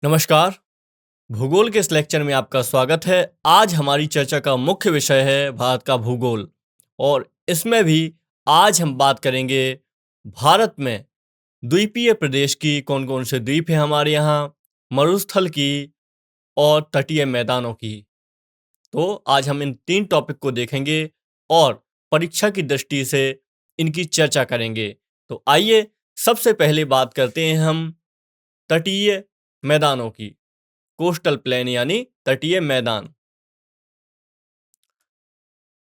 नमस्कार। भूगोल के इस लेक्चर में आपका स्वागत है। आज हमारी चर्चा का मुख्य विषय है भारत का भूगोल और इसमें भी आज हम बात करेंगे भारत में द्वीपीय प्रदेश की, कौन कौन से द्वीप हैं हमारे यहाँ, मरुस्थल की और तटीय मैदानों की। तो आज हम इन 3 टॉपिक को देखेंगे और परीक्षा की दृष्टि से इनकी चर्चा करेंगे। तो आइए सबसे पहले बात करते हैं हम तटीय मैदानों की। कोस्टल प्लेन यानी तटीय मैदान।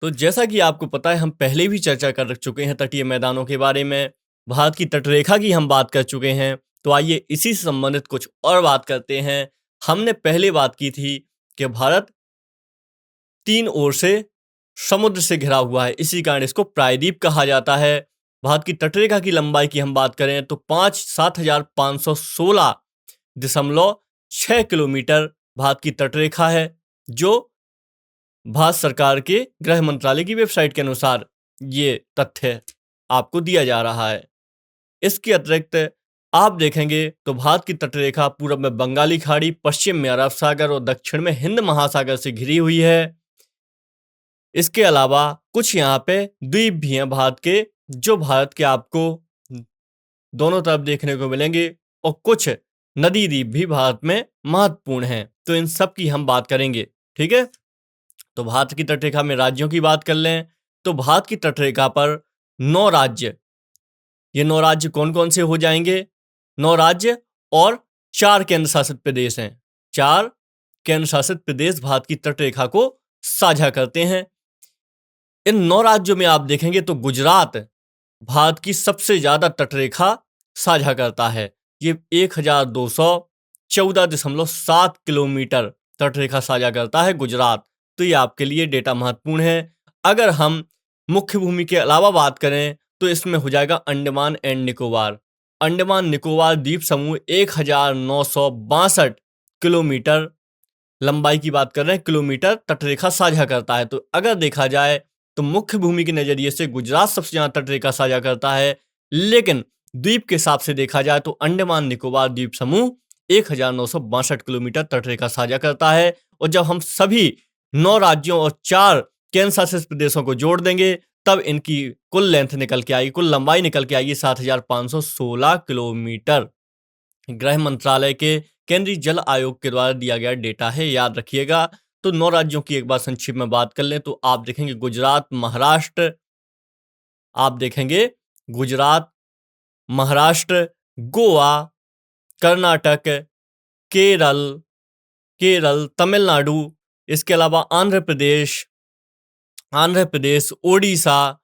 तो जैसा कि आपको पता है, हम पहले भी चर्चा कर चुके हैं तटीय मैदानों के बारे में। भारत की तटरेखा की हम बात कर चुके हैं। तो आइए इसी से संबंधित कुछ और बात करते हैं। हमने पहले बात की थी कि भारत 3 ओर से समुद्र से घिरा हुआ है, इसी कारण इसको प्रायद्वीप कहा जाता है। भारत की तटरेखा की लंबाई की हम बात करें तो 7,516.6 किलोमीटर भारत की तटरेखा है, जो भारत सरकार के गृह मंत्रालय की वेबसाइट के अनुसार ये तथ्य आपको दिया जा रहा है। इसके अतिरिक्त आप देखेंगे तो भारत की तटरेखा पूर्व में बंगाली खाड़ी, पश्चिम में अरब सागर और दक्षिण में हिंद महासागर से घिरी हुई है। इसके अलावा कुछ यहाँ पे द्वीप भी हैं भारत के, जो भारत के आपको दोनों तरफ देखने को मिलेंगे, और कुछ नदी द्वीप भी भारत में महत्वपूर्ण हैं। तो इन सब की हम बात करेंगे, ठीक है। तो भारत की तटरेखा में राज्यों की बात कर लें तो भारत की तटरेखा पर 9 राज्य, ये 9 राज्य कौन कौन से हो जाएंगे? 9 राज्य और 4 केंद्र शासित प्रदेश हैं। 4 केंद्र शासित प्रदेश भारत की तटरेखा को साझा करते हैं। इन 9 राज्यों में आप देखेंगे तो गुजरात भारत की सबसे ज्यादा तटरेखा साझा करता है। ये 1214.7 किलोमीटर तटरेखा साझा करता है गुजरात। तो ये आपके लिए डेटा महत्वपूर्ण है। अगर हम मुख्य भूमि के अलावा बात करें तो इसमें हो जाएगा अंडमान एंड निकोबार। अंडमान निकोबार द्वीप समूह 1962 किलोमीटर लंबाई की बात कर रहे हैं, किलोमीटर तटरेखा साझा करता है। तो अगर देखा जाए तो मुख्य भूमि के नजरिए से गुजरात सबसे ज्यादा तटरेखा साझा करता है, लेकिन द्वीप के हिसाब से देखा जाए तो अंडमान निकोबार द्वीप समूह 1962 किलोमीटर तटरेखा साझा करता है। और जब हम सभी 9 राज्यों और 4 केंद्र शासित प्रदेशों को जोड़ देंगे तब इनकी कुल लेंथ निकल के आएगी, कुल लंबाई निकल के आएगी 7,516 किलोमीटर। गृह मंत्रालय के केंद्रीय जल आयोग के द्वारा दिया गया डेटा है, याद रखिएगा। तो 9 राज्यों की एक बार संक्षिप्त में बात कर लें तो आप देखेंगे गुजरात, महाराष्ट्र, आप देखेंगे गुजरात, महाराष्ट्र, गोवा, कर्नाटक, केरल, तमिलनाडु, इसके अलावा आंध्र प्रदेश, ओडिशा,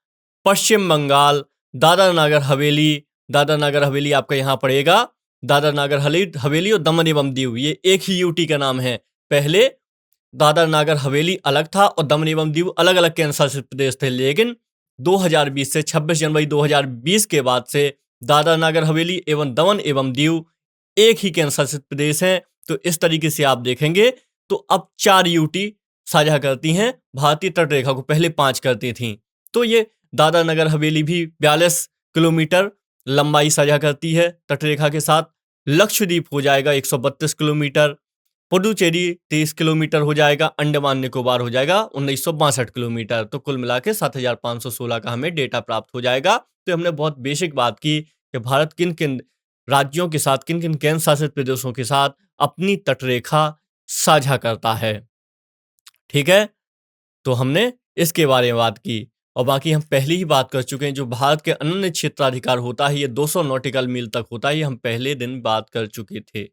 पश्चिम बंगाल, दादरा नगर हवेली आपका यहाँ पड़ेगा। दादरा नगर हवेली और दमन एवं दीव, ये एक ही यूटी का नाम है। पहले दादरा नगर हवेली अलग था और दमन एवं दीव अलग अलग केंद्र शासित प्रदेश थे, लेकिन 2020 से 26 जनवरी 2020 के बाद से दादरा नगर हवेली एवं दमन एवं दीव एक ही केंद्र शासित प्रदेश हैं। तो इस तरीके से आप देखेंगे तो अब 4 यूटी साझा करती हैं भारतीय तटरेखा को, पहले 5 करती थीं। तो ये दादरा नगर हवेली भी 42 किलोमीटर लंबाई साझा करती है तटरेखा के साथ। लक्षद्वीप हो जाएगा 132 किलोमीटर, पुडुचेरी 30 किलोमीटर हो जाएगा, अंडमान निकोबार हो जाएगा 1962 किलोमीटर। तो कुल मिला के 7,516 का हमें डेटा प्राप्त हो जाएगा। तो हमने बहुत बेसिक बात की कि भारत किन किन राज्यों के साथ, किन किन केंद्र शासित प्रदेशों के साथ अपनी तटरेखा साझा करता है, ठीक है। तो हमने इसके बारे में बात की और बाकी हम पहले ही बात कर चुके हैं। जो भारत के अनन्य क्षेत्राधिकार होता है ये 200 नॉटिकल मील तक होता है, ये हम पहले दिन बात कर चुके थे।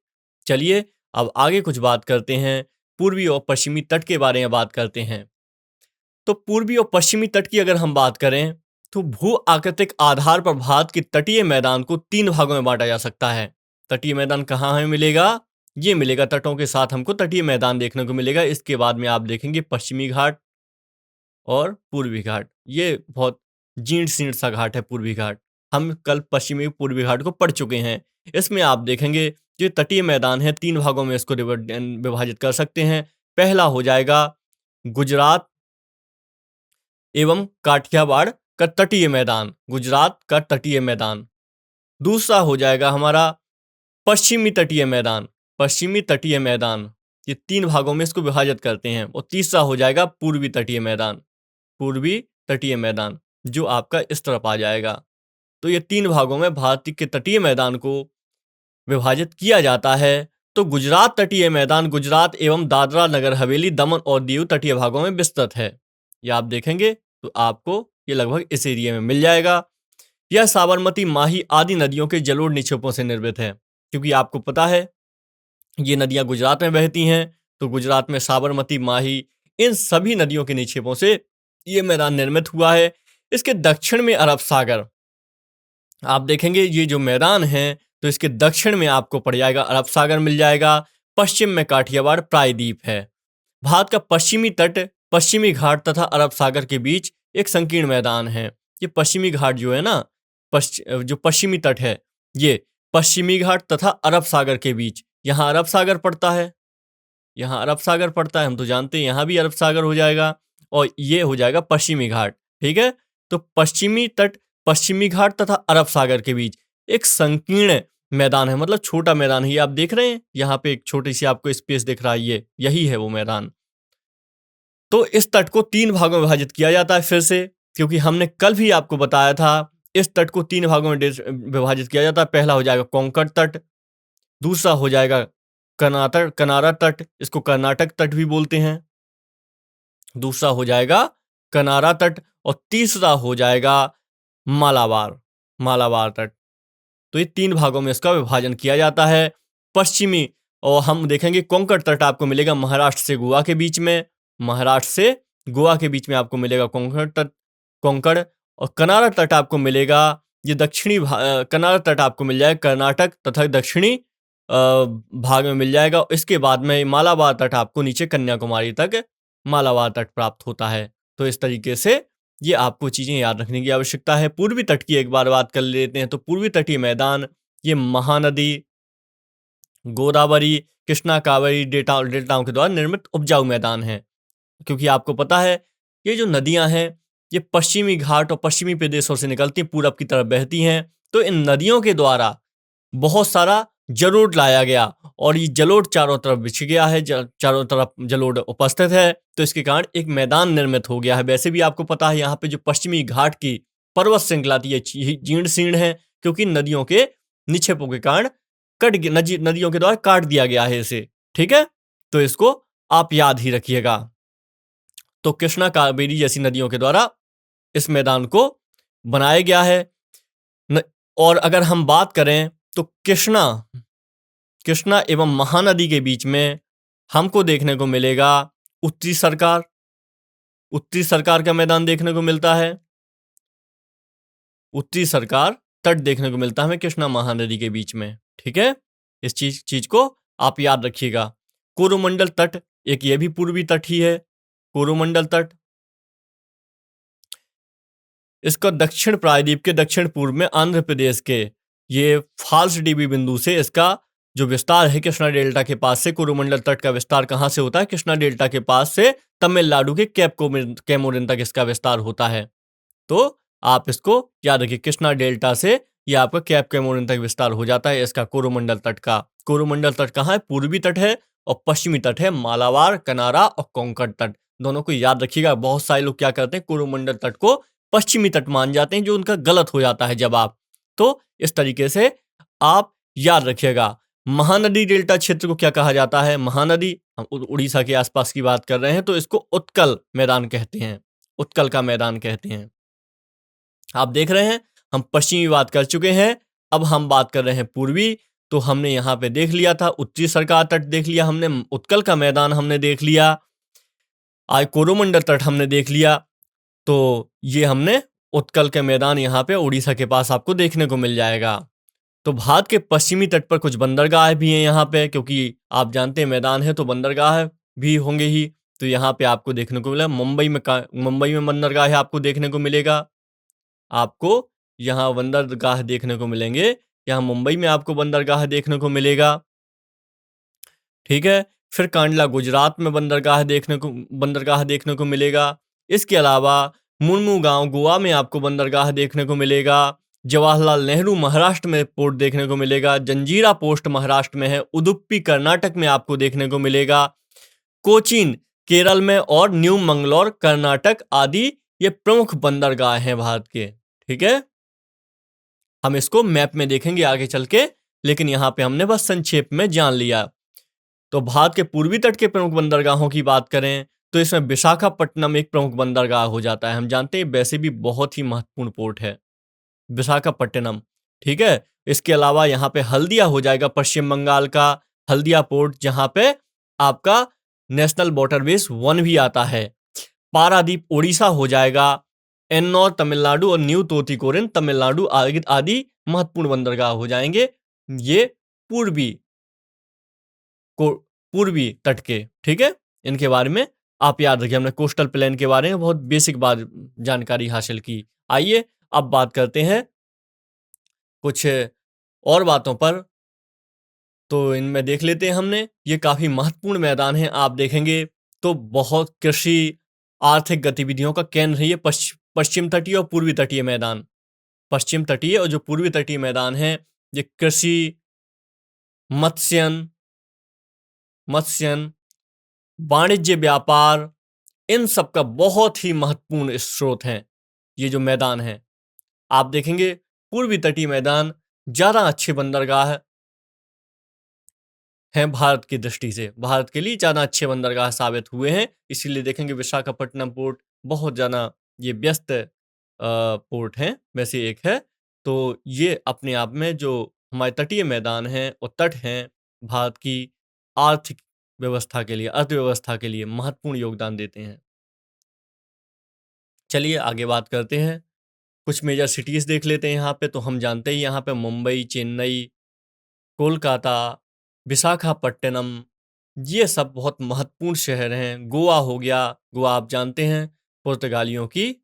चलिए अब आगे कुछ बात करते हैं, पूर्वी और पश्चिमी तट के बारे में बात करते हैं। तो पूर्वी और पश्चिमी तट की अगर हम बात करें तो भू आकृतिक आधार पर भारत के तटीय मैदान को 3 भागों में बांटा जा सकता है। तटीय मैदान कहाँ हमें मिलेगा? ये मिलेगा, तटों के साथ हमको तटीय मैदान देखने को मिलेगा। इसके बाद में आप देखेंगे पश्चिमी घाट और पूर्वी घाट। ये बहुत जीर्ण शीर्ण सा घाट है पूर्वी घाट। हम कल पश्चिमी पूर्वी घाट को पढ़ चुके हैं। इसमें आप देखेंगे जो तटीय मैदान है 3 भागों में इसको विभाजित कर सकते हैं। पहला हो जाएगा गुजरात एवं काठियावाड़ का तटीय मैदान, गुजरात का तटीय मैदान। दूसरा हो जाएगा हमारा पश्चिमी तटीय मैदान, पश्चिमी तटीय मैदान, ये 3 भागों में इसको विभाजित करते हैं। और तीसरा हो जाएगा पूर्वी तटीय मैदान, पूर्वी तटीय मैदान जो आपका इस तरफ आ जाएगा। तो ये 3 भागों में भारत के तटीय मैदान को विभाजित किया जाता है। तो गुजरात तटीय मैदान गुजरात एवं दादरा नगर हवेली दमन और दीव तटीय भागों में विस्तृत है। ये आप देखेंगे तो आपको ये लगभग इस एरिया में मिल जाएगा। यह साबरमती, माही आदि नदियों के जलोढ़ निक्षेपों से निर्मित है, क्योंकि आपको पता है ये नदियां गुजरात में बहती हैं। तो गुजरात में साबरमती, माही, इन सभी नदियों के निक्षेपों से ये मैदान निर्मित हुआ है। इसके दक्षिण में अरब सागर, आप देखेंगे ये जो मैदान है तो इसके दक्षिण में आपको पड़ जाएगा अरब सागर मिल जाएगा। पश्चिम में काठियावाड़ प्रायद्वीप है। भारत का पश्चिमी तट पश्चिमी घाट तथा अरब सागर के बीच एक संकीर्ण मैदान है। ये पश्चिमी घाट जो है ना, जो पश्चिमी तट है, ये पश्चिमी घाट तथा अरब सागर के बीच, यहाँ अरब सागर पड़ता है, यहाँ अरब सागर पड़ता है, हम तो जानते हैं यहाँ भी अरब सागर हो जाएगा, और ये हो जाएगा पश्चिमी घाट। ठीक है, तो पश्चिमी तट पश्चिमी घाट तथा अरब सागर के बीच एक संकीर्ण मैदान है, मतलब छोटा मैदान है। ये आप देख रहे हैं यहाँ पे एक छोटी सी आपको स्पेस दिख रहा है, ये यही है वो मैदान। तो इस तट को 3 भागों में विभाजित किया जाता है फिर से, क्योंकि हमने कल भी आपको बताया था इस तट को 3 भागों में विभाजित किया जाता है। पहला हो जाएगा कोंकण तट, दूसरा हो जाएगा कनारा तट, इसको कर्नाटक तट भी बोलते हैं, दूसरा हो जाएगा कनारा तट, और तीसरा हो जाएगा मालाबार तट। तो ये 3 भागों में इसका विभाजन किया जाता है। पश्चिमी, और हम देखेंगे कोंकण तट आपको मिलेगा महाराष्ट्र से गोवा के बीच में, महाराष्ट्र से गोवा के बीच में आपको मिलेगा कोंकण तट, कोंकण। और कनारा तट आपको मिलेगा, ये दक्षिणी कनारा तट आपको मिल जाएगा कर्नाटक तथा दक्षिणी भाग में मिल जाएगा। इसके बाद में मालाबार तट आपको नीचे कन्याकुमारी तक मालाबार तट प्राप्त होता है। तो इस तरीके से ये आपको चीज़ें याद रखने की आवश्यकता है। पूर्वी तट की एक बार बात कर लेते हैं। तो पूर्वी तटीय मैदान ये महानदी, गोदावरी, कृष्णा, कावेरी डेल्टाओं के द्वारा निर्मित उपजाऊ मैदान है। क्योंकि आपको पता है ये जो नदियां हैं ये पश्चिमी घाट और पश्चिमी प्रदेशों से निकलती पूरब की तरफ बहती हैं। तो इन नदियों के द्वारा बहुत सारा जलोढ़ लाया गया, और ये जलोढ़ चारों तरफ बिछ गया है, चारों तरफ जलोढ़ उपस्थित है, तो इसके कारण एक मैदान निर्मित हो गया है। वैसे भी आपको पता है यहाँ पे जो पश्चिमी घाट की पर्वत श्रृंखला थी ये जीर्ण शीर्ण है, क्योंकि नदियों के निक्षेपों के कारण नदियों के द्वारा काट दिया गया है इसे। ठीक है, तो इसको आप याद ही रखिएगा। तो कृष्णा, कावेरी जैसी नदियों के द्वारा इस मैदान को बनाया गया है। और अगर हम बात करें तो कृष्णा एवं महानदी के बीच में हमको देखने को मिलेगा उत्तरी सरकार का मैदान देखने को मिलता है। उत्तरी सरकार तट देखने को मिलता है हमें कृष्णा महानदी के बीच में। ठीक है, इस चीज को आप याद रखिएगा। कोरोमंडल तट एक ये भी पूर्वी तट ही है, कोरोमंडल तट। इसका दक्षिण प्रायद्वीप के दक्षिण पूर्व में आंध्र प्रदेश के ये फाल्स डीबी बिंदु से इसका जो विस्तार है कृष्णा डेल्टा के पास से, कोरोमंडल तट का विस्तार कहाँ से होता है? कृष्णा डेल्टा के पास से तमिलनाडु के कैमोरिन तक इसका विस्तार होता है। तो आप इसको याद रखिए, कृष्णा डेल्टा से ये आपका कैप कैमोरिन तक विस्तार हो जाता है इसका कोरोमंडल तट का। कोरोमंडल तट कहाँ है? पूर्वी तट है, और पश्चिमी तट है मालाबार, कनारा और कोंकण तट। दोनों को याद रखिएगा। बहुत सारे लोग क्या करते हैं, कोरोमंडल तट को पश्चिमी तट मान जाते हैं, जो उनका गलत हो जाता है जब आप। तो इस तरीके से आप याद रखिएगा। महानदी डेल्टा क्षेत्र को क्या कहा जाता है? महानदी, हम उड़ीसा के आसपास की बात कर रहे हैं तो इसको उत्कल मैदान कहते हैं, उत्कल का मैदान कहते हैं। आप देख रहे हैं हम पश्चिमी बात कर चुके हैं, अब हम बात कर रहे हैं पूर्वी। तो हमने यहाँ पे देख लिया था उत्तरी सरकार तट देख लिया हमने, उत्कल का मैदान हमने देख लिया, आज कोरोमंडल तट हमने देख लिया। तो ये हमने उत्कल के मैदान यहाँ पे उड़ीसा के पास आपको देखने को मिल जाएगा। तो भारत के पश्चिमी तट पर कुछ बंदरगाह भी हैं यहाँ पे, क्योंकि आप जानते हैं मैदान है तो बंदरगाह भी होंगे ही। तो यहाँ पे आपको देखने को मिला मुंबई में बंदरगाह है आपको देखने को मिलेगा। आपको यहाँ बंदरगाह देखने को मिलेंगे, यहाँ मुंबई में आपको बंदरगाह देखने को मिलेगा। ठीक है, फिर कांडला गुजरात में बंदरगाह देखने को मिलेगा। इसके अलावा मुर्मू गांव गोवा में आपको बंदरगाह देखने को मिलेगा। जवाहरलाल नेहरू महाराष्ट्र में पोर्ट देखने को मिलेगा। जंजीरा पोस्ट महाराष्ट्र में है। उडुपी कर्नाटक में आपको देखने को मिलेगा। कोचीन केरल में और न्यू मंगलोर कर्नाटक आदि ये प्रमुख बंदरगाह हैं भारत के। ठीक है, हम इसको मैप में देखेंगे आगे चल के, लेकिन यहां पे हमने बस संक्षेप में जान लिया। तो भारत के पूर्वी तट के प्रमुख बंदरगाहों की बात करें तो इसमें विशाखापट्टनम एक प्रमुख बंदरगाह हो जाता है। हम जानते हैं वैसे भी बहुत ही महत्वपूर्ण पोर्ट है विशाखापट्टनम। ठीक है, इसके अलावा यहाँ पे हल्दिया हो जाएगा पश्चिम बंगाल का हल्दिया पोर्ट, जहां पे आपका नेशनल वाटरवेज 1 भी आता है। पारादीप ओडिशा हो जाएगा। एन्नौर तमिलनाडु और न्यू तूतीकोरिन तमिलनाडु आदि महत्वपूर्ण बंदरगाह हो जाएंगे। ये पूर्वी तट के। ठीक है, इनके बारे में आप याद रखिए। हमने कोस्टल प्लेन के बारे में बहुत बेसिक बात जानकारी हासिल की। आइए अब बात करते हैं कुछ और बातों पर। तो इनमें देख लेते हैं हमने, ये काफी महत्वपूर्ण मैदान है। आप देखेंगे तो बहुत कृषि आर्थिक गतिविधियों का केंद्र है ये पश्चिम तटीय और पूर्वी तटीय मैदान। पश्चिम तटीय और जो पूर्वी तटीय मैदान है ये कृषि, मत्स्यन, वाणिज्य, व्यापार, इन सब का बहुत ही महत्वपूर्ण स्रोत हैं ये जो मैदान है। आप देखेंगे पूर्वी तटीय मैदान ज्यादा अच्छे बंदरगाह हैं भारत की दृष्टि से, भारत के लिए ज्यादा अच्छे बंदरगाह साबित हुए हैं। इसीलिए देखेंगे विशाखापट्टनम पोर्ट बहुत ज्यादा ये व्यस्त पोर्ट है में से एक है। तो ये अपने आप में जो हमारे तटीय मैदान हैं और तट हैं भारत की आर्थिक व्यवस्था के लिए, अर्थव्यवस्था के लिए महत्वपूर्ण योगदान देते हैं। चलिए आगे बात करते हैं, कुछ मेजर सिटीज देख लेते हैं यहाँ पे। तो हम जानते हैं यहाँ पे मुंबई, चेन्नई, कोलकाता, विशाखापट्टनम, ये सब बहुत महत्वपूर्ण शहर हैं। गोवा हो गया, गोवा आप जानते हैं पुर्तगालियों की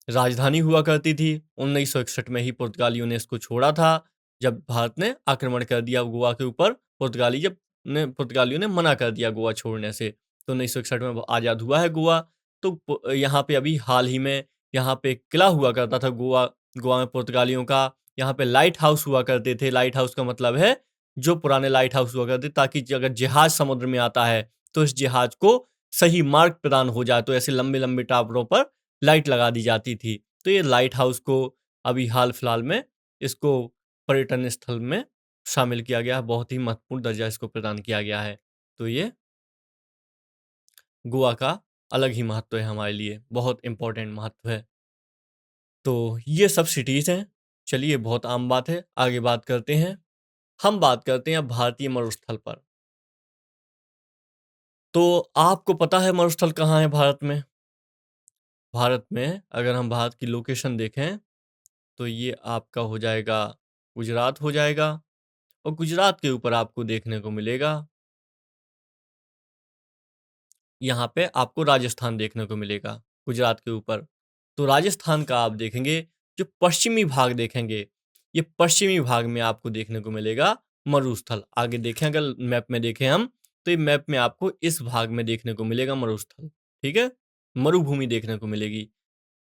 राजधानी हुआ करती थी। 1961 में ही पुर्तगालियों ने इसको छोड़ा था, जब भारत ने आक्रमण कर दिया गोवा के ऊपर। पुर्तगालियों ने मना कर दिया गोवा छोड़ने से, तो 1961 में आज़ाद हुआ है गोवा। तो यहाँ पे अभी हाल ही में यहाँ पे किला हुआ करता था गोवा में पुर्तगालियों का। यहाँ पे लाइट हाउस हुआ करते थे। लाइट हाउस का मतलब है जो पुराने लाइट हाउस हुआ करते, ताकि अगर जहाज समुद्र में आता है तो इस जहाज को सही मार्ग प्रदान हो जाए। तो ऐसे लंबे लंबे टावरों पर लाइट लगा दी जाती थी। तो ये लाइट हाउस को अभी हाल फिलहाल में इसको पर्यटन स्थल में शामिल किया गया है, बहुत ही महत्वपूर्ण दर्जा इसको प्रदान किया गया है। तो ये गोवा का अलग ही महत्व है हमारे लिए, बहुत इंपॉर्टेंट महत्व है। तो ये सब सिटीज हैं। चलिए बहुत आम बात है, आगे बात करते हैं। हम बात करते हैं अब भारतीय मरुस्थल पर। तो आपको पता है मरुस्थल कहाँ है भारत में? भारत में अगर हम भारत की लोकेशन देखें तो ये आपका हो जाएगा गुजरात हो जाएगा, और गुजरात के ऊपर आपको देखने को मिलेगा, यहाँ पे आपको राजस्थान देखने को मिलेगा गुजरात के ऊपर। तो राजस्थान का आप देखेंगे जो पश्चिमी भाग देखेंगे, ये पश्चिमी भाग में आपको देखने को मिलेगा मरुस्थल। आगे देखें अगर मैप में देखें हम, तो ये मैप में आपको इस भाग में देखने को मिलेगा मरुस्थल। ठीक है, मरुभूमि देखने को मिलेगी।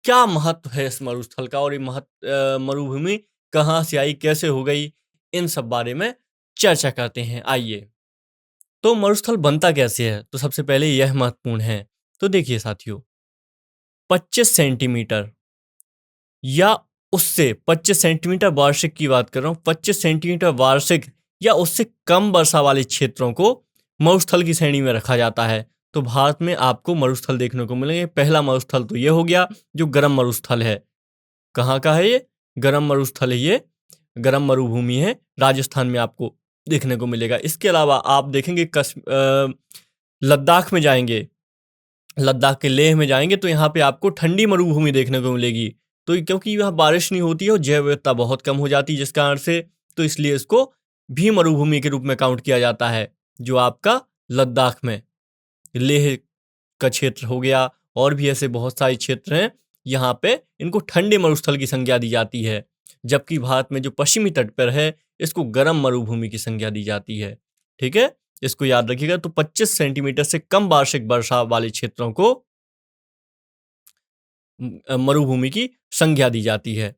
क्या महत्व है इस मरुस्थल का, और ये मरुभूमि कहाँ से आई, कैसे हो गई, इन सब बारे में चर्चा करते हैं। आइए, तो मरुस्थल बनता कैसे है, तो सबसे पहले यह महत्वपूर्ण है। तो देखिए साथियों, 25 सेंटीमीटर या उससे 25 सेंटीमीटर वार्षिक की बात कर रहा हूँ, 25 सेंटीमीटर वार्षिक या उससे कम वर्षा वाले क्षेत्रों को मरुस्थल की श्रेणी में रखा जाता है। तो भारत में आपको मरुस्थल देखने को मिलेंगे। पहला मरुस्थल तो ये हो गया जो गरम मरुस्थल है। कहाँ का है ये? गरम मरुस्थल है ये, गरम मरुभूमि है, राजस्थान में आपको देखने को मिलेगा। इसके अलावा आप देखेंगे लद्दाख में जाएंगे, लद्दाख के लेह में जाएंगे तो यहाँ पे आपको ठंडी मरुभूमि देखने को मिलेगी। तो क्योंकि यहाँ बारिश नहीं होती है और जैव विविधता बहुत कम हो जाती है जिस कारण से, तो इसलिए इसको भी मरुभूमि के रूप में काउंट किया जाता है। जो आपका लद्दाख में लेह का क्षेत्र हो गया, और भी ऐसे बहुत सारे क्षेत्र हैं, यहाँ पे इनको ठंडे मरुस्थल की संज्ञा दी जाती है। जबकि भारत में जो पश्चिमी तट पर है इसको गर्म मरुभूमि की संज्ञा दी जाती है। ठीक है, इसको याद रखिएगा। तो 25 सेंटीमीटर से कम वार्षिक वर्षा वाले क्षेत्रों को मरुभूमि की संज्ञा दी जाती है,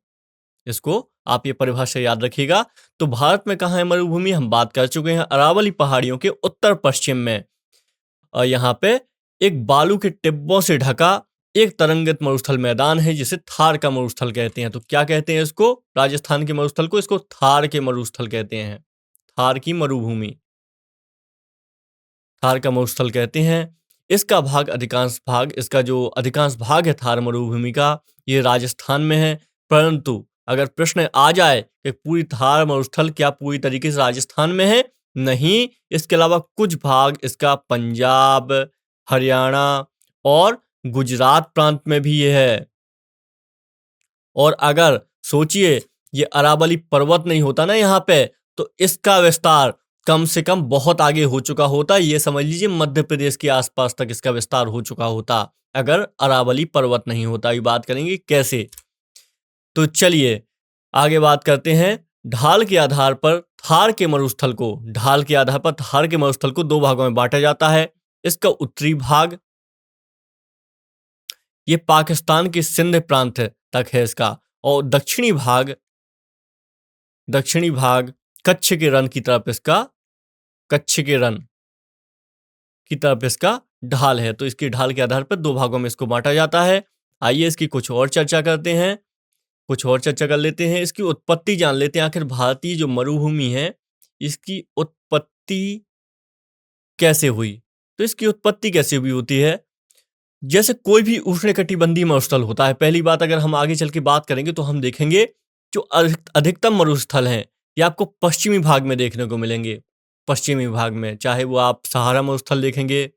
इसको आप ये परिभाषा याद रखिएगा। तो भारत में कहाँ है मरुभूमि, हम बात कर चुके हैं, अरावली पहाड़ियों के उत्तर पश्चिम में। यहाँ पे एक बालू के टिब्बों से ढका एक तरंगित मरुस्थल मैदान है जिसे थार का मरुस्थल कहते हैं। तो क्या कहते हैं इसको, राजस्थान के मरुस्थल को, इसको थार के मरुस्थल कहते हैं, थार की मरुभूमि, थार का मरुस्थल कहते हैं। इसका जो अधिकांश भाग है थार मरुभूमि का, ये राजस्थान में है। परंतु अगर प्रश्न आ जाए कि पूरी थार मरुस्थल क्या पूरी तरीके से राजस्थान में है, नहीं, इसके अलावा कुछ भाग इसका पंजाब, हरियाणा और गुजरात प्रांत में भी ये है। और अगर सोचिए ये अरावली पर्वत नहीं होता ना यहाँ पे, तो इसका विस्तार कम से कम बहुत आगे हो चुका होता। ये समझ लीजिए मध्य प्रदेश के आसपास तक इसका विस्तार हो चुका होता अगर अरावली पर्वत नहीं होता। ये बात करेंगे कैसे। तो चलिए आगे बात करते हैं। ढाल के आधार पर थार के मरुस्थल को दो भागों में बांटा जाता है। इसका उत्तरी भाग ये पाकिस्तान के सिंध प्रांत तक है इसका, और दक्षिणी भाग कच्छ के रण की तरफ इसका ढाल है। तो इसकी ढाल के आधार पर दो भागों में इसको बांटा जाता है। आइए इसकी कुछ और चर्चा कर लेते हैं। इसकी उत्पत्ति जान लेते हैं। आखिर भारतीय जो मरुभूमि है इसकी उत्पत्ति कैसे हुई। तो इसकी उत्पत्ति कैसे हुई होती है, जैसे कोई भी उष्णकटिबंधीय मरुस्थल होता है। पहली बात अगर हम आगे चल के बात करेंगे तो हम देखेंगे जो अधिकतम मरुस्थल हैं ये आपको पश्चिमी भाग में देखने को मिलेंगे। पश्चिमी भाग में चाहे वो आप सहारा मरुस्थल देखेंगे,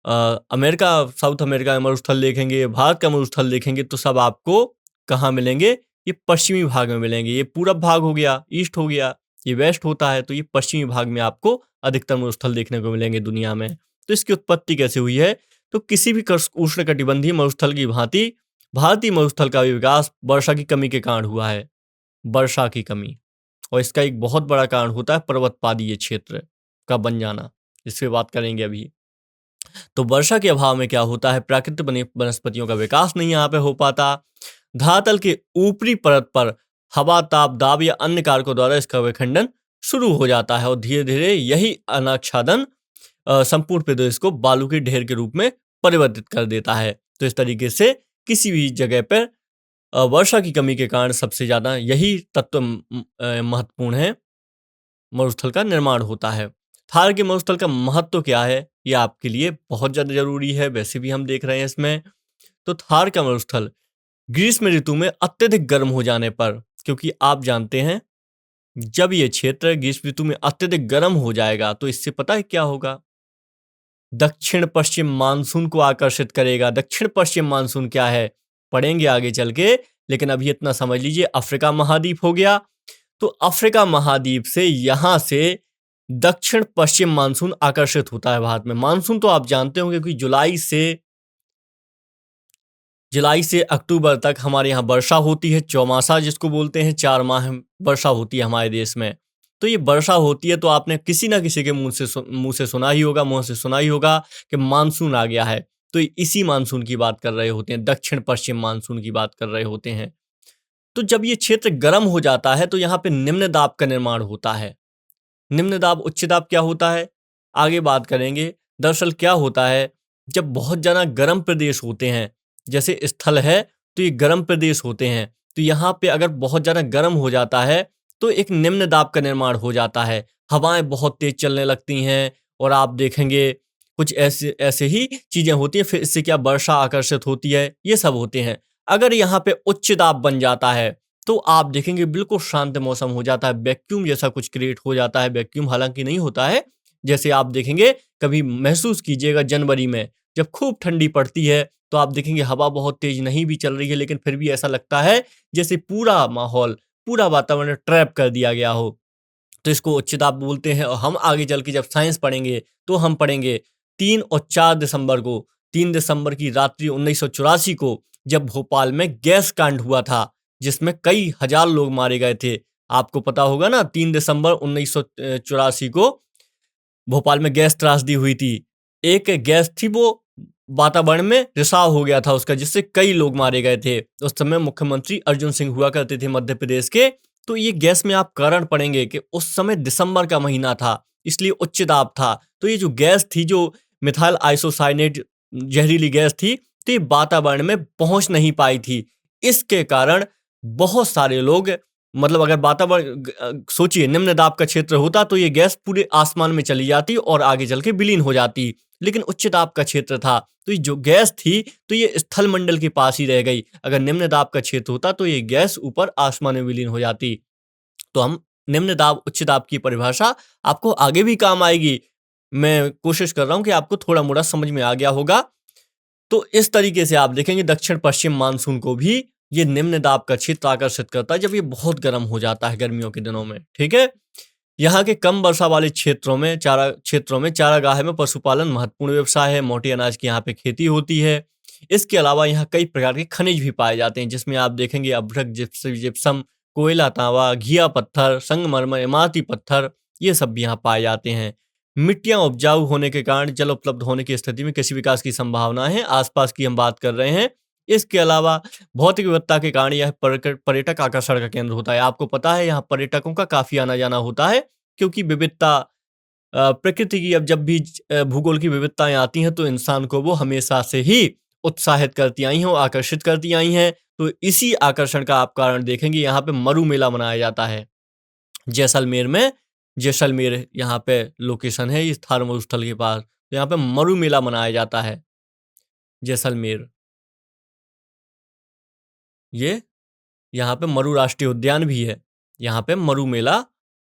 साउथ अमेरिका में मरुस्थल देखेंगे, भारत का मरुस्थल देखेंगे, तो सब आपको कहाँ मिलेंगे, ये पश्चिमी भाग में मिलेंगे। ये पूरब भाग हो गया, ईस्ट हो गया, ये वेस्ट होता है, तो ये पश्चिमी भाग में आपको अधिकतम मरुस्थल देखने को मिलेंगे दुनिया में। तो इसकी उत्पत्ति कैसे हुई है, तो किसी भी उष्णकटिबंधीय मरुस्थल की भांति भारतीय मरुस्थल का विकास वर्षा की कमी के कारण हुआ है। वर्षा की कमी, और इसका एक बहुत बड़ा कारण होता है पर्वतपादीय क्षेत्र का बन जाना, इस पे बात करेंगे अभी। तो वर्षा के अभाव में क्या होता है, प्राकृतिक वनस्पतियों का विकास नहीं यहाँ पे हो पाता। धरातल के ऊपरी परत पर हवा, ताप, दाब या अन्य कारकों द्वारा इसका विखंडन शुरू हो जाता है, और धीरे धीरे यही अनाच्छादन संपूर्ण प्रदेश को बालू के ढेर के रूप में परिवर्तित कर देता है। तो इस तरीके से किसी भी जगह पर वर्षा की कमी के कारण सबसे ज्यादा यही तत्व महत्वपूर्ण है, मरुस्थल का निर्माण होता है। थार के मरुस्थल का महत्व क्या है, ये आपके लिए बहुत ज्यादा जरूरी है, वैसे भी हम देख रहे हैं इसमें। तो थार का मरुस्थल ग्रीष्म ऋतु में अत्यधिक गर्म हो जाने पर, क्योंकि आप जानते हैं जब ये क्षेत्र ग्रीष्म ऋतु में अत्यधिक गर्म हो जाएगा तो इससे पता है क्या होगा, दक्षिण पश्चिम मानसून को आकर्षित करेगा। दक्षिण पश्चिम मानसून क्या है पढ़ेंगे आगे चल के, लेकिन अभी इतना समझ लीजिए अफ्रीका महाद्वीप हो गया। तो अफ्रीका महाद्वीप से यहां से दक्षिण पश्चिम मानसून आकर्षित होता है भारत में। मानसून तो आप जानते होंगे कि जुलाई से अक्टूबर तक हमारे यहाँ वर्षा होती है, चौमासा जिसको बोलते हैं, 4 माह वर्षा होती है हमारे देश में। तो ये वर्षा होती है तो आपने किसी ना किसी के मुंह से सुना ही होगा कि मानसून आ गया है। तो इसी मानसून की बात कर रहे होते हैं, दक्षिण पश्चिम मानसून की बात कर रहे होते हैं। तो जब ये क्षेत्र गर्म हो जाता है तो यहाँ पे निम्न दाब का निर्माण होता है। निम्न दाब उच्च दाब क्या होता है आगे बात करेंगे। दरअसल क्या होता है, जब बहुत ज्यादा गर्म प्रदेश होते हैं, जैसे स्थल है तो ये गर्म प्रदेश होते हैं, तो यहाँ पे अगर बहुत ज्यादा गर्म हो जाता है तो एक निम्न दाब का निर्माण हो जाता है, हवाएं बहुत तेज चलने लगती हैं, और आप देखेंगे कुछ ऐसे ही चीजें होती हैं। फिर इससे क्या वर्षा आकर्षित होती है, ये सब होते हैं। अगर यहाँ पे उच्च दाब बन जाता है तो आप देखेंगे बिल्कुल शांत मौसम हो जाता है, वैक्यूम जैसा कुछ क्रिएट हो जाता है। वैक्यूम हालांकि नहीं होता है, जैसे आप देखेंगे कभी महसूस कीजिएगा जनवरी में जब खूब ठंडी पड़ती है तो आप देखेंगे हवा बहुत तेज नहीं भी चल रही है, लेकिन फिर भी ऐसा लगता है जैसे पूरा माहौल, पूरा वातावरण ट्रैप कर दिया गया हो। तो इसको उच्च दाब बोलते हैं। और हम आगे चल के जब साइंस पढ़ेंगे तो हम पढ़ेंगे 3 और 4 दिसंबर को, 3 दिसंबर की रात्रि 1984 को जब भोपाल में गैस कांड हुआ था जिसमें कई हजार लोग मारे गए थे। आपको पता होगा ना, 3 दिसंबर 1984 को भोपाल में गैस त्रासदी हुई थी। एक गैस थी वो वातावरण में रिसाव हो गया था उसका, जिससे कई लोग मारे गए थे। उस समय मुख्यमंत्री अर्जुन सिंह हुआ करते थे मध्य प्रदेश के। तो ये गैस में आप कारण पढ़ेंगे कि उस समय दिसंबर का महीना था, इसलिए उच्च दाब था। तो ये जो गैस थी, जो मिथाइल आइसोसाइनेट जहरीली गैस थी, तो ये वातावरण में पहुंच नहीं पाई थी। इसके कारण बहुत सारे लोग, मतलब अगर वातावरण सोचिए निम्न दाब का क्षेत्र होता तो ये गैस पूरे आसमान में चली जाती और आगे चल के विलीन हो जाती। लेकिन उच्च दाब का क्षेत्र था, तो ये जो गैस थी तो ये स्थल मंडल के पास ही रह गई। अगर निम्न दाब का क्षेत्र होता तो ये गैस ऊपर आसमान में विलीन हो जाती। तो हम निम्न दाब उच्च दाब की परिभाषा आपको आगे भी काम आएगी। मैं कोशिश कर रहा हूं कि आपको थोड़ा मोड़ा समझ में आ गया होगा। तो इस तरीके से आप देखेंगे दक्षिण पश्चिम मानसून को भी ये निम्न दाब का क्षेत्र आकर्षित करता है जब ये बहुत गर्म हो जाता है गर्मियों के दिनों में। ठीक है। यहाँ के कम वर्षा वाले क्षेत्रों में चारागाह में पशुपालन महत्वपूर्ण व्यवसाय है। मोटे अनाज की यहाँ पे खेती होती है। इसके अलावा यहाँ कई प्रकार के खनिज भी पाए जाते हैं, जिसमें आप देखेंगे अभ्रक, जिप्सम, कोयला, तांबा, घिया पत्थर, संगमरमर, इमारती पत्थर, ये सब भी यहाँ पाए जाते हैं। मिट्टियां उपजाऊ होने के कारण जल उपलब्ध होने की स्थिति में कृषि विकास की संभावना है। आसपास की हम बात कर रहे हैं। इसके अलावा भौतिक विविधता के कारण यह पर्यटक आकर्षण का केंद्र होता है। आपको पता है यहाँ पर्यटकों का काफी आना जाना होता है, क्योंकि विविधता, प्रकृति की अब जब भी भूगोल की विविधताएं आती हैं तो इंसान को वो हमेशा से ही उत्साहित करती आई हैं और आकर्षित करती आई हैं। तो इसी आकर्षण का आप कारण देखेंगे यहाँ पे मरु मेला मनाया जाता है जैसलमेर में। जैसलमेर यहाँ पे लोकेशन है इस थार मरुस्थल के पास। तो यहाँ पे मरु मेला मनाया जाता है जैसलमेर। ये यहाँ पे मरु राष्ट्रीय उद्यान भी है। यहाँ पे मरु मेला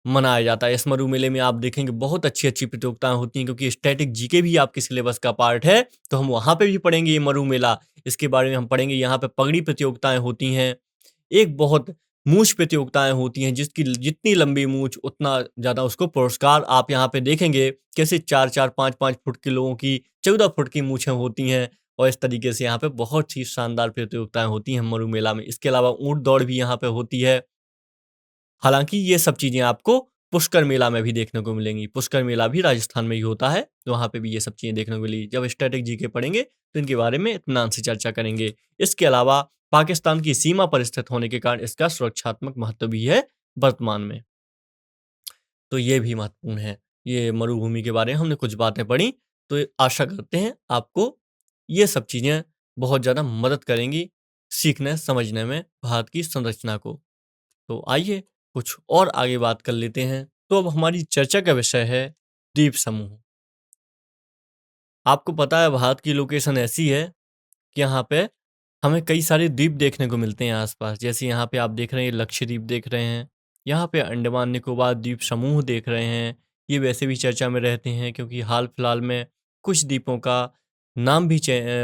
मनाया जाता है। इस मरु मेले में आप देखेंगे बहुत अच्छी अच्छी प्रतियोगिताएं होती हैं, क्योंकि स्टैटिक जीके भी आपके सिलेबस का पार्ट है। तो हम वहाँ पे भी पढ़ेंगे ये मरु मेला, इसके बारे में हम पढ़ेंगे। यहाँ पे पगड़ी प्रतियोगिताएं होती हैं। एक बहुत मूछ प्रतियोगिताएं होती हैं, जिसकी जितनी लंबी मूछ उतना ज़्यादा उसको पुरस्कार। आप यहाँ पे देखेंगे कैसे 4-4, 5-5 फुट के लोगों की 14 फुट की मूछें होती हैं। और इस तरीके से यहाँ पे बहुत ही शानदार प्रतियोगिताएं होती हैं मरु मेला में। इसके अलावा ऊंट दौड़ भी यहाँ पे होती है। हालांकि ये सब चीज़ें आपको पुष्कर मेला में भी देखने को मिलेंगी। पुष्कर मेला भी राजस्थान में ही होता है, तो वहाँ पे भी ये सब चीज़ें देखने को मिली। जब स्टैटिक जीके पढ़ेंगे तो इनके बारे में इत्मीनान से चर्चा करेंगे। इसके अलावा पाकिस्तान की सीमा पर स्थित होने के कारण इसका सुरक्षात्मक महत्व भी है वर्तमान में। तो ये भी महत्वपूर्ण है। ये मरुभूमि के बारे में हमने कुछ बातें पढ़ी, तो आशा करते हैं आपको ये सब चीज़ें बहुत ज़्यादा मदद करेंगी सीखने समझने में भारत की संरचना को। तो आइए कुछ और आगे बात कर लेते हैं। तो अब हमारी चर्चा का विषय है द्वीप समूह। आपको पता है भारत की लोकेशन ऐसी है कि यहाँ पे हमें कई सारे द्वीप देखने को मिलते हैं आसपास। जैसे यहाँ पे आप देख रहे हैं लक्षद्वीप देख रहे हैं, यहाँ पे अंडमान निकोबार द्वीप समूह देख रहे हैं। ये वैसे भी चर्चा में रहते हैं क्योंकि हाल फिलहाल में कुछ द्वीपों का नाम भी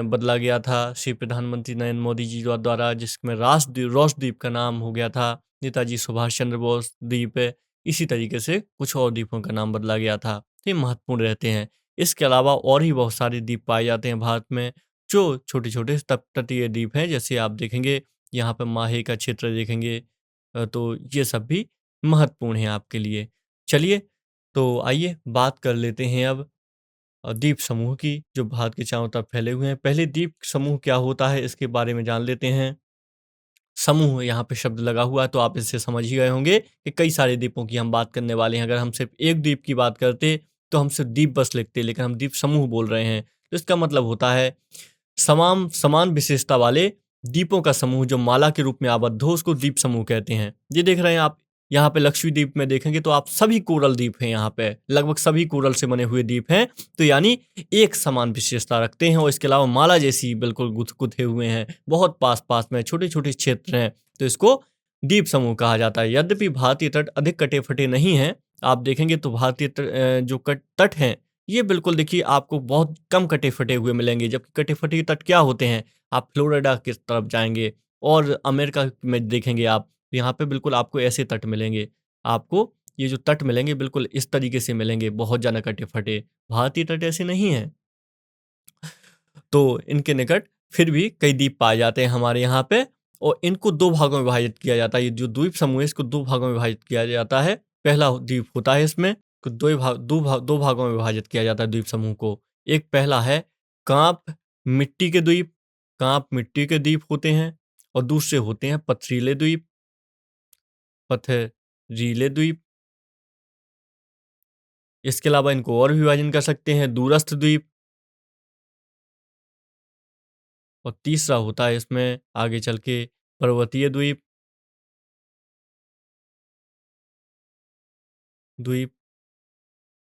बदला गया था श्री प्रधानमंत्री नरेंद्र मोदी जी द्वारा, जिसमें रोस द्वीप का नाम हो गया था नेताजी सुभाष चंद्र बोस द्वीप। इसी तरीके से कुछ और द्वीपों का नाम बदला गया था। तो ये महत्वपूर्ण रहते हैं। इसके अलावा और ही बहुत सारे द्वीप पाए जाते हैं भारत में, जो छोटे छोटे तटीय द्वीप हैं। जैसे आप देखेंगे यहाँ पर माहे का क्षेत्र देखेंगे, तो ये सब भी महत्वपूर्ण है आपके लिए। चलिए तो आइए बात कर लेते हैं अब द्वीप समूह की, जो भारत के चारों तरफ फैले हुए हैं। पहले द्वीप समूह क्या होता है इसके बारे में जान लेते हैं। समूह यहाँ पे शब्द लगा हुआ है तो आप इससे समझ ही गए होंगे कि कई सारे द्वीपों की हम बात करने वाले हैं। अगर हम सिर्फ एक द्वीप की बात करते तो हम सिर्फ द्वीप बस लिखते, लेकिन हम द्वीप समूह बोल रहे हैं। तो इसका मतलब होता है समान विशेषता वाले द्वीपों का समूह जो माला के रूप में आबद्ध हो, उसको द्वीप समूह कहते हैं। ये देख रहे हैं आप यहाँ पे लक्षद्वीप में देखेंगे तो आप सभी कोरल द्वीप हैं। यहाँ पे लगभग सभी कोरल से बने हुए द्वीप हैं, तो यानी एक समान विशेषता रखते हैं। और इसके अलावा माला जैसी बिल्कुल गुथे हुए हैं, बहुत पास पास में छोटे छोटे क्षेत्र हैं, तो इसको द्वीप समूह कहा जाता है। यद्यपि भारतीय तट अधिक कटे फटे नहीं हैं, आप देखेंगे तो भारतीय जो तट हैं ये बिल्कुल देखिए आपको बहुत कम कटे फटे हुए मिलेंगे। जबकि कटे फटे तट क्या होते हैं, आप फ्लोरिडा की तरफ जाएंगे और अमेरिका में देखेंगे आप, यहाँ पे बिल्कुल आपको ऐसे तट मिलेंगे। आपको ये जो तट मिलेंगे बिल्कुल इस तरीके से मिलेंगे, बहुत ज़्यादा कटे फटे। भारतीय तट ऐसे नहीं हैं। तो इनके निकट फिर भी कई द्वीप पाए जाते हैं हमारे यहाँ पे, और इनको दो भागों में विभाजित किया जाता है। ये जो द्वीप समूह है इसको दो भागों में विभाजित किया जाता है। पहला द्वीप होता है इसमें दो भागों में विभाजित किया जाता है द्वीप समूह को। एक पहला है कांप मिट्टी के द्वीप, कांप मिट्टी के द्वीप होते हैं, और दूसरे होते हैं पथरीले द्वीप, पथरीले द्वीप। इसके अलावा इनको और भी विभाजन कर सकते हैं, दूरस्थ द्वीप। और तीसरा होता है इसमें आगे चल के पर्वतीय द्वीप, द्वीप।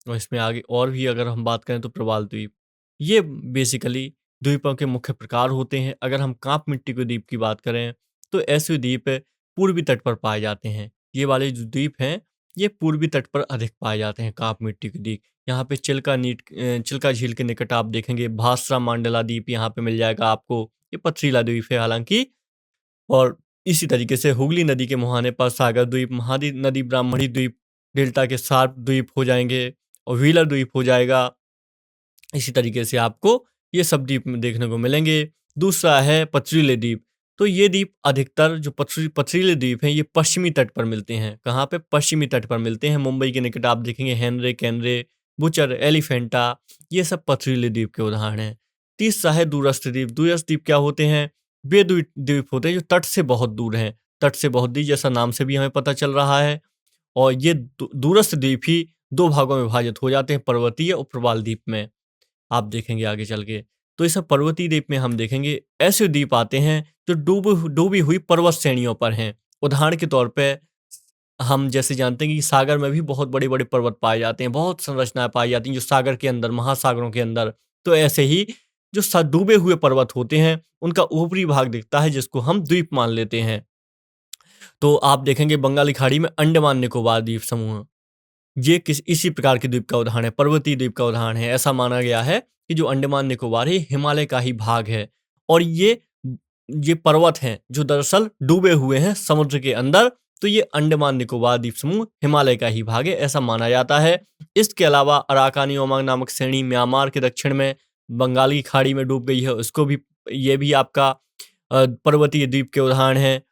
और इसमें आगे और भी अगर हम बात करें तो प्रवाल द्वीप। ये बेसिकली द्वीपों के मुख्य प्रकार होते हैं। अगर हम कांप मिट्टी के द्वीप की बात करें तो ऐसे द्वीप पूर्वी तट पर पाए जाते हैं। ये वाले जो द्वीप हैं ये पूर्वी तट पर अधिक पाए जाते हैं, कांप मिट्टी के द्वीप। यहाँ पे चिल्का झील के निकट आप देखेंगे भासरा मांडला द्वीप यहाँ पे मिल जाएगा आपको। ये पथरीला द्वीप है हालांकि। और इसी तरीके से हुगली नदी के मुहाने पर सागर द्वीप, महादी नदी ब्राह्मणी द्वीप, डेल्टा के सार्क द्वीप हो जाएंगे, और व्हीलर द्वीप हो जाएगा। इसी तरीके से आपको ये सब द्वीप देखने को मिलेंगे। दूसरा है पथरीले द्वीप। तो ये द्वीप अधिकतर जो पथरीले द्वीप हैं ये पश्चिमी तट पर मिलते हैं। कहाँ पे? पश्चिमी तट पर मिलते हैं। मुंबई के निकट आप देखेंगे हेनरे, कैनरे, बुचर, एलिफेंटा, ये सब पथरीले द्वीप के उदाहरण हैं। तीसरा है दूरस्थ द्वीप। दूरस्थ द्वीप क्या होते हैं? वे द्वीप होते हैं जो तट से बहुत दूर हैं। तट से बहुत दूर, जैसा नाम से भी हमें पता चल रहा है। और ये दूरस्थ द्वीप ही दो भागों में विभाजित हो जाते हैं, पर्वतीय और प्रवाल द्वीप में। आप देखेंगे आगे चल के। तो इस पर्वतीय द्वीप में हम देखेंगे ऐसे द्वीप आते हैं जो डूबी हुई पर्वत श्रेणियों पर हैं। उदाहरण के तौर पे हम जैसे जानते हैं कि सागर में भी बहुत बड़े बड़े पर्वत पाए जाते हैं, बहुत संरचनाएं पाई जाती हैं जो सागर के अंदर, महासागरों के अंदर। तो ऐसे ही जो डूबे हुए पर्वत होते हैं उनका ऊपरी भाग दिखता है जिसको हम द्वीप मान लेते हैं। तो आप देखेंगे बंगाली खाड़ी में अंडमान निकोबार द्वीप समूह, ये इसी प्रकार के द्वीप का उदाहरण है, पर्वतीय द्वीप का उदाहरण है। ऐसा माना गया है कि जो अंडमान निकोबार है हिमालय का ही भाग है, और ये पर्वत हैं जो दरअसल डूबे हुए हैं समुद्र के अंदर। तो ये अंडमान निकोबार द्वीप समूह हिमालय का ही भाग है, ऐसा माना जाता है। इसके अलावा अराकानी ओमांग नामक श्रेणी म्यांमार के दक्षिण में बंगाली खाड़ी में डूब गई है, उसको भी, ये भी आपका पर्वतीय द्वीप के उदाहरण है।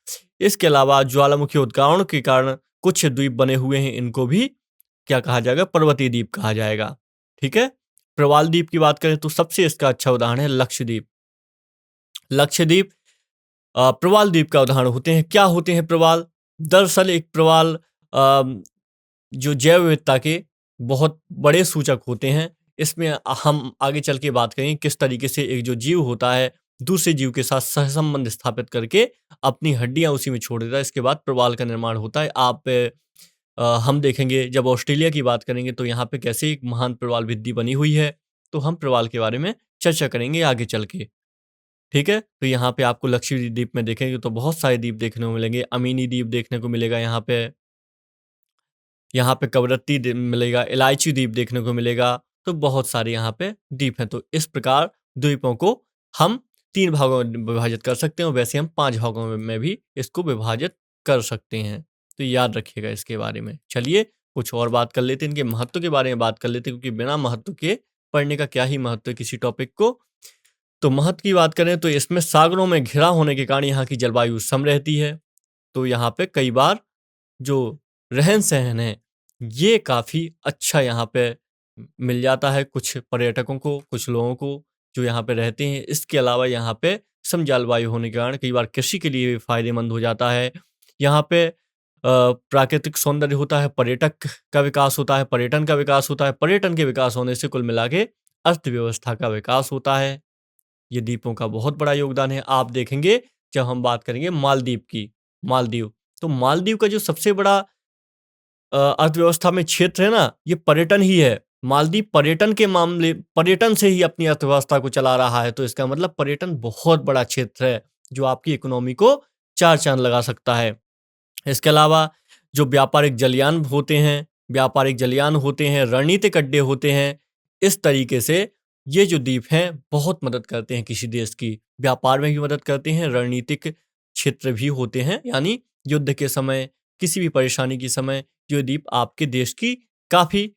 इसके अलावा ज्वालामुखी उद्गारण के कारण कुछ द्वीप बने हुए हैं, इनको भी क्या कहा जाएगा? पर्वतीय द्वीप कहा जाएगा। ठीक है। प्रवाल द्वीप की बात करें तो सबसे इसका अच्छा उदाहरण है लक्षद्वीप। लक्षद्वीप प्रवाल द्वीप का उदाहरण होते हैं। क्या होते हैं प्रवाल? दरअसल एक प्रवाल जो जैव विविधता के बहुत बड़े सूचक होते हैं। इसमें हम आगे चल के बात करेंगे किस तरीके से एक जो जीव होता है दूसरे जीव के साथ सहसंबंध स्थापित करके अपनी हड्डियां उसी में छोड़ देता है। इसके बाद प्रवाल का निर्माण होता है। हम देखेंगे जब ऑस्ट्रेलिया की बात करेंगे तो यहाँ पे कैसे एक महान प्रवाल भित्ति बनी हुई है। तो हम प्रवाल के बारे में चर्चा करेंगे आगे चल के। ठीक है। तो यहाँ पे आपको लक्षद्वीप द्वीप में देखेंगे तो बहुत सारे द्वीप देखने को मिलेंगे। अमीनी द्वीप देखने को मिलेगा यहाँ पे कवरत्ती द्वीप मिलेगा, इलायची द्वीप देखने को मिलेगा। तो बहुत सारे यहाँ पे द्वीप हैं। तो इस प्रकार द्वीपों को हम 3 भागों में विभाजित कर सकते हैं, और वैसे हम 5 भागों में भी इसको विभाजित कर सकते हैं। तो याद रखिएगा इसके बारे में। चलिए कुछ और बात कर लेते हैं, इनके महत्व के बारे में बात कर लेते हैं, क्योंकि बिना महत्व के पढ़ने का क्या ही महत्व है किसी टॉपिक को। तो महत्व की बात करें तो इसमें सागरों में घिरा होने के कारण यहाँ की जलवायु सम रहती है। तो यहाँ पे कई बार जो रहन सहन है ये काफ़ी अच्छा यहाँ पे मिल जाता है कुछ पर्यटकों को, कुछ लोगों को जो यहाँ पे रहते हैं। इसके अलावा यहाँ पे सम जलवायु होने के कारण कई बार कृषि के लिए भी फायदेमंद हो जाता है। यहाँ पे प्राकृतिक सौंदर्य होता है, पर्यटक का विकास होता है, पर्यटन का विकास होता है। पर्यटन के विकास होने से कुल मिला के अर्थव्यवस्था का विकास होता है। ये द्वीपों का बहुत बड़ा योगदान है। आप देखेंगे जब हम बात करेंगे मालदीव की, मालदीव, तो मालदीव का जो सबसे बड़ा अर्थव्यवस्था में क्षेत्र है ना, ये पर्यटन ही है। मालदीव पर्यटन से ही अपनी अर्थव्यवस्था को चला रहा है। तो इसका मतलब पर्यटन बहुत बड़ा क्षेत्र है जो आपकी इकोनॉमी को 4 चांद लगा सकता है। इसके अलावा जो व्यापारिक जलयान होते हैं, रणनीतिक अड्डे होते हैं, इस तरीके से ये जो द्वीप हैं बहुत मदद करते हैं किसी देश की। व्यापार में भी मदद करते हैं, रणनीतिक क्षेत्र भी होते हैं, यानी युद्ध के समय, किसी भी परेशानी के समय ये द्वीप आपके देश की काफ़ी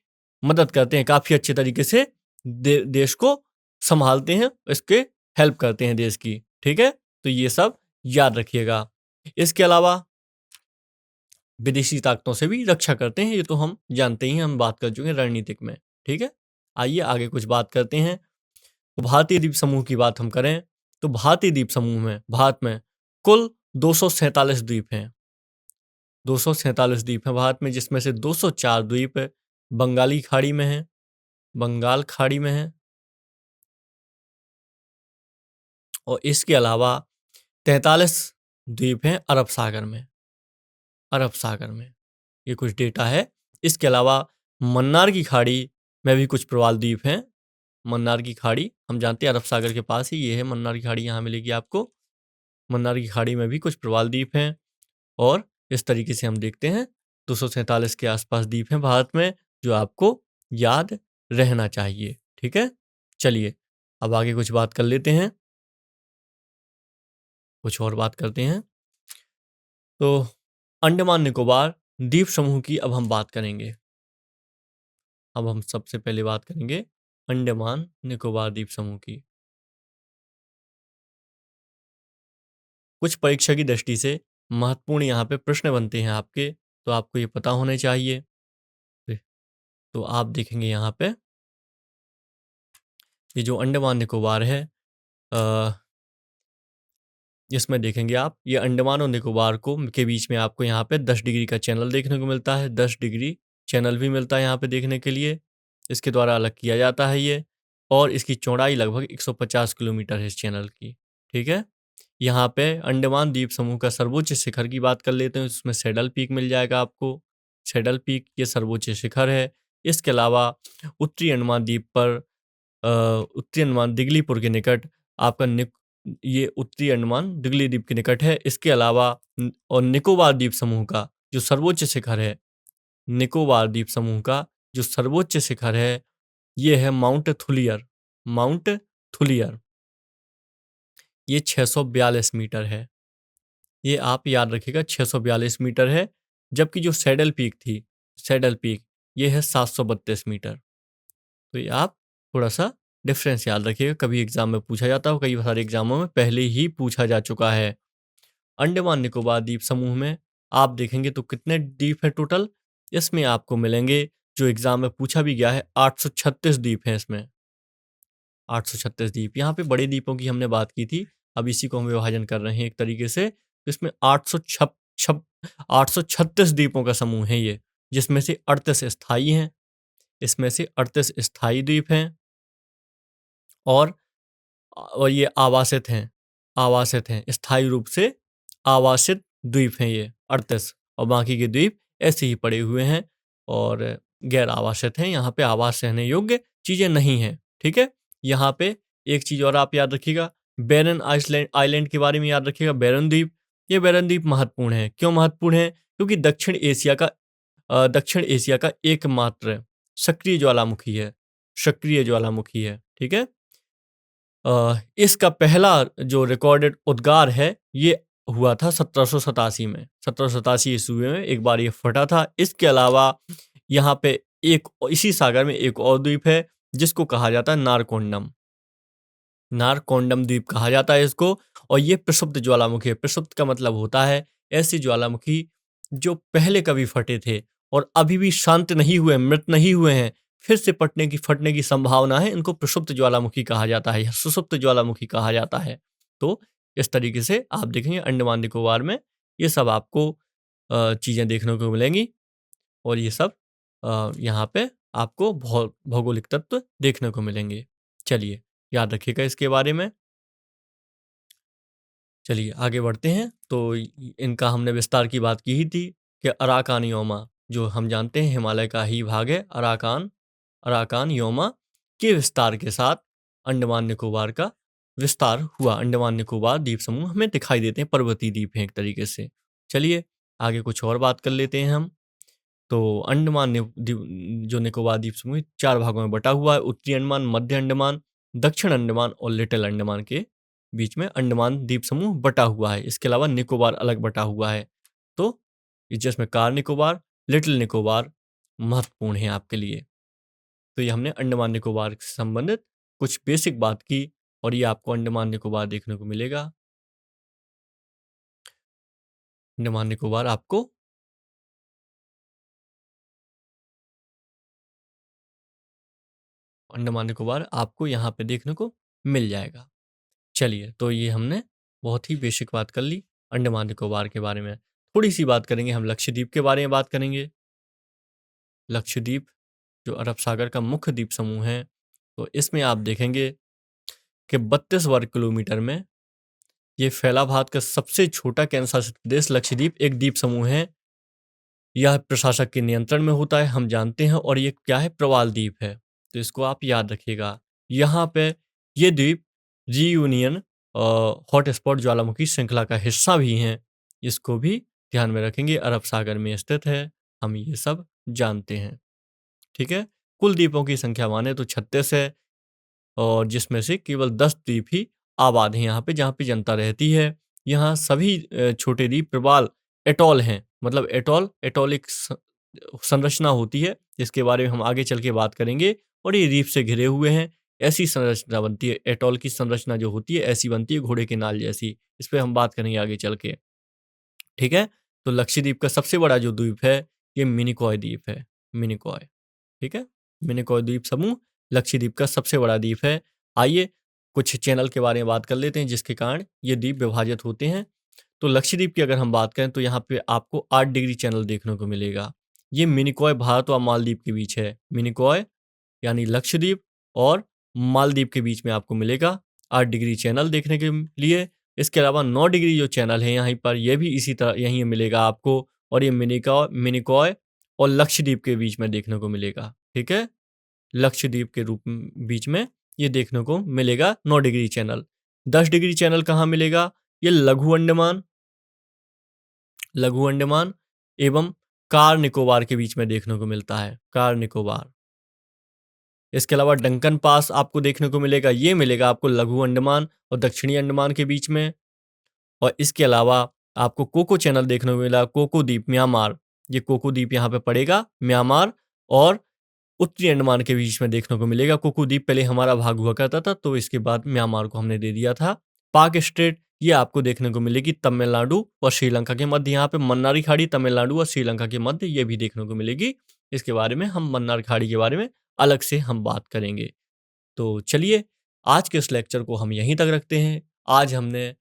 मदद करते हैं, काफ़ी अच्छे तरीके से देश को संभालते हैं, इसके हेल्प करते हैं देश की। ठीक है। तो ये सब याद रखिएगा। इसके अलावा विदेशी ताकतों से भी रक्षा करते हैं, ये तो हम जानते ही हैं, हम बात कर चुके हैं रणनीतिक में। ठीक है। आइए आगे कुछ बात करते हैं। तो भारतीय द्वीप समूह की बात हम करें तो भारतीय द्वीप समूह में भारत में कुल 247 द्वीप हैं। 247 द्वीप हैं भारत में, जिसमें से 204 द्वीप बंगाली खाड़ी में हैं, बंगाल खाड़ी में हैं, और इसके अलावा 43 द्वीप हैं अरब सागर में। अरब सागर में ये कुछ डेटा है। इसके अलावा मन्नार की खाड़ी में भी कुछ प्रवाल द्वीप हैं। मन्नार की खाड़ी हम जानते हैं अरब सागर के पास ही ये है। मन्नार की खाड़ी यहाँ मिलेगी आपको। मन्नार की खाड़ी में भी कुछ प्रवाल द्वीप हैं, और इस तरीके से हम देखते हैं 247 के आसपास द्वीप हैं भारत में, जो आपको याद रहना चाहिए। ठीक है, चलिए अब आगे कुछ बात कर लेते हैं, कुछ और बात करते हैं। तो अंडमान निकोबार द्वीप समूह की अब हम बात करेंगे। अब हम सबसे पहले बात करेंगे अंडमान निकोबार द्वीप समूह की। कुछ परीक्षा की दृष्टि से महत्वपूर्ण यहाँ पे प्रश्न बनते हैं आपके, तो आपको ये पता होने चाहिए। तो आप देखेंगे यहाँ पे ये जो अंडमान निकोबार है, इसमें देखेंगे आप ये अंडमान और निकोबार को के बीच में आपको यहाँ पे 10 डिग्री का चैनल देखने को मिलता है। 10 डिग्री चैनल भी मिलता है यहाँ पे देखने के लिए। इसके द्वारा अलग किया जाता है ये, और इसकी चौड़ाई लगभग 150 किलोमीटर है इस चैनल की। ठीक है, यहाँ पे अंडमान द्वीप समूह का सर्वोच्च शिखर की बात कर लेते हैं। इसमें सैडल पीक मिल जाएगा आपको। सैडल पीक ये सर्वोच्च शिखर है। इसके अलावा उत्तरी अंडमान द्वीप पर उत्तरी अंडमान दिगलीपुर के निकट आपका ये उत्तरी अंडमान दिगली द्वीप के निकट है। इसके अलावा और निकोबार द्वीप समूह का जो सर्वोच्च शिखर है, निकोबार द्वीप समूह का जो सर्वोच्च शिखर है, ये है माउंट थुलियर। माउंट थुलियर ये 642 मीटर है। ये आप याद रखिएगा 642 मीटर है। जबकि जो सैडल पीक थी, सैडल पीक ये है 732 मीटर। तो ये आप थोड़ा सा डिफरेंस याद रखिएगा, कभी एग्जाम में पूछा जाता है, कई सारे एग्जामों में पहले ही पूछा जा चुका है। अंडमान निकोबार द्वीप समूह में आप देखेंगे तो कितने द्वीप है टोटल, इसमें आपको मिलेंगे, जो एग्जाम में पूछा भी गया है, 836 द्वीप हैं इसमें। 836 द्वीप। यहाँ पे बड़े द्वीपों की हमने बात की थी, अब इसी को हम विभाजन कर रहे हैं एक तरीके से। तो इसमें 836 द्वीपों का समूह है ये, जिसमें से 38 स्थायी हैं। इसमें से 38 स्थायी द्वीप हैं, और ये आवासित हैं। आवासित हैं, स्थायी रूप से आवासित द्वीप हैं ये 38, और बाकी के द्वीप ऐसे ही पड़े हुए हैं और गैर आवासित हैं। यहाँ पे आवास रहने योग्य चीजें नहीं हैं। ठीक है, यहाँ पे एक चीज और आप याद रखिएगा, बैरन आइसलैंड आइलैंड के बारे में याद रखिएगा। बैरन द्वीप, ये बैरन द्वीप महत्वपूर्ण है। क्यों महत्वपूर्ण है? क्योंकि दक्षिण एशिया का एकमात्र सक्रिय ज्वालामुखी है। सक्रिय ज्वालामुखी है। ठीक है, इसका पहला जो रिकॉर्डेड उद्गार है, ये हुआ था 1787 में। 1787 ईस्वी में एक बार ये फटा था। इसके अलावा यहाँ पे एक इसी सागर में एक और द्वीप है, जिसको कहा जाता है नारकोंडम। नारकोंडम द्वीप कहा जाता है इसको, और ये प्रसुप्त ज्वालामुखी है। प्रसुप्त का मतलब होता है ऐसी ज्वालामुखी जो पहले कभी फटे थे और अभी भी शांत नहीं हुए, मृत नहीं हुए हैं, फिर से फटने की संभावना है। इनको प्रसुप्त ज्वालामुखी कहा जाता है या सुसुप्त ज्वालामुखी कहा जाता है। तो इस तरीके से आप देखेंगे अंडमान निकोबार में ये सब आपको चीज़ें देखने को मिलेंगी, और ये सब यहाँ पे आपको भौगोलिक तत्व देखने को मिलेंगे। चलिए याद रखिएगा इसके बारे में। चलिए आगे बढ़ते हैं। तो इनका हमने विस्तार की बात की ही थी कि अराकान योमा, जो हम जानते हैं हिमालय का ही भाग है, अराकान योमा के विस्तार के साथ अंडमान निकोबार का विस्तार हुआ। अंडमान निकोबार द्वीप समूह हमें दिखाई देते हैं, पर्वतीय द्वीप हैं एक तरीके से। चलिए आगे कुछ और बात कर लेते हैं हम। तो जो निकोबार द्वीप समूह 4 भागों में बटा हुआ है। उत्तरी अंडमान, मध्य अंडमान, दक्षिण अंडमान और लिटिल अंडमान के बीच में अंडमान द्वीप समूह बटा हुआ है। इसके अलावा निकोबार अलग बटा हुआ है। तो जिसमें कार निकोबार, लिटिल निकोबार महत्वपूर्ण है आपके लिए। तो ये हमने अंडमान निकोबार से संबंधित कुछ बेसिक बात की, और ये आपको अंडमान निकोबार देखने को मिलेगा। अंडमान निकोबार आपको यहाँ पे देखने को मिल जाएगा। चलिए, तो ये हमने बहुत ही बेसिक बात कर ली अंडमान निकोबार के बारे में। थोड़ी सी बात करेंगे हम लक्षद्वीप के बारे में बात करेंगे। लक्षद्वीप जो अरब सागर का मुख्य द्वीप समूह है, तो इसमें आप देखेंगे कि 32 वर्ग किलोमीटर में ये फैला भारत का सबसे छोटा केंद्र शासित प्रदेश लक्षद्वीप एक द्वीप समूह है। यह प्रशासक के नियंत्रण में होता है, हम जानते हैं, और ये क्या है, प्रवाल द्वीप है, तो इसको आप याद रखिएगा। यहाँ पे ये द्वीप रीयूनियन हॉटस्पॉट ज्वालामुखी श्रृंखला का हिस्सा भी हैं, इसको भी ध्यान में रखेंगे। अरब सागर में स्थित है, हम ये सब जानते हैं। ठीक है, कुल द्वीपों की संख्या माने तो 36 है, और जिसमें से केवल 10 द्वीप ही आबाद हैं यहाँ पे, जहाँ पे जनता रहती है। यहाँ सभी छोटे द्वीप प्रवाल एटॉल हैं, मतलब एटॉल एक संरचना होती है, जिसके बारे में हम आगे चल के बात करेंगे, और ये रीफ से घिरे हुए हैं। ऐसी संरचना बनती है, एटॉल की संरचना जो होती है ऐसी बनती है, घोड़े के नाल जैसी। इस पर हम बात करेंगे आगे चल के। ठीक है, तो लक्षद्वीप का सबसे बड़ा जो द्वीप है ये मिनिकॉय द्वीप है, मिनिकॉय। ठीक है, मिनिकॉय द्वीप समूह लक्षद्वीप का सबसे बड़ा द्वीप है। आइए कुछ चैनल के बारे में बात कर लेते हैं जिसके कारण ये द्वीप विभाजित होते हैं। तो लक्षद्वीप की अगर हम बात करें तो यहाँ पे आपको 8 डिग्री चैनल देखने को मिलेगा। ये मिनिकॉय भारत और मालदीव के बीच है। मिनिकॉय यानी लक्षद्वीप और मालदीव के बीच में आपको मिलेगा 8 डिग्री चैनल देखने के लिए। इसके अलावा 9 डिग्री जो चैनल है यहाँ पर, यह भी इसी तरह यहीं मिलेगा आपको, और ये मिनिकॉय और लक्षद्वीप के बीच में देखने को मिलेगा। ठीक है, लक्षद्वीप के रूप में बीच में ये देखने को मिलेगा 9 डिग्री चैनल। 10 डिग्री चैनल कहाँ मिलेगा? ये लघु अंडमान एवं कार निकोबार के बीच में देखने को मिलता है, कार निकोबार। इसके अलावा डंकन पास आपको देखने को मिलेगा, ये मिलेगा आपको लघु अंडमान और दक्षिणी अंडमान के बीच में। और इसके अलावा आपको कोको चैनल देखने को मिला, कोको द्वीप म्यांमार, ये कोको द्वीप यहाँ पे पड़ेगा, म्यांमार और उत्तरी अंडमान के बीच में देखने को मिलेगा। कोको द्वीप पहले हमारा भाग हुआ करता था, तो इसके बाद म्यांमार को हमने दे दिया था। पाक स्ट्रेट ये आपको देखने को मिलेगी तमिलनाडु और श्रीलंका के मध्य, यहाँ पे मन्नार खाड़ी तमिलनाडु और श्रीलंका के मध्य ये भी देखने को मिलेगी। इसके बारे में हम मन्नार खाड़ी के बारे में अलग से हम बात करेंगे। तो चलिए आज के इस लेक्चर को हम यहीं तक रखते हैं। आज हमने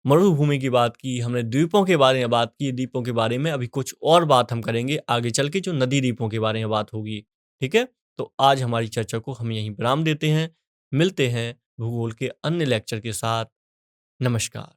मरुभूमि की बात की, हमने द्वीपों के बारे में बात की, द्वीपों के बारे में अभी कुछ और बात हम करेंगे आगे चल के, जो नदी द्वीपों के बारे में बात होगी। ठीक है, तो आज हमारी चर्चा को हम यहीं विराम देते हैं। मिलते हैं भूगोल के अन्य लेक्चर के साथ। नमस्कार।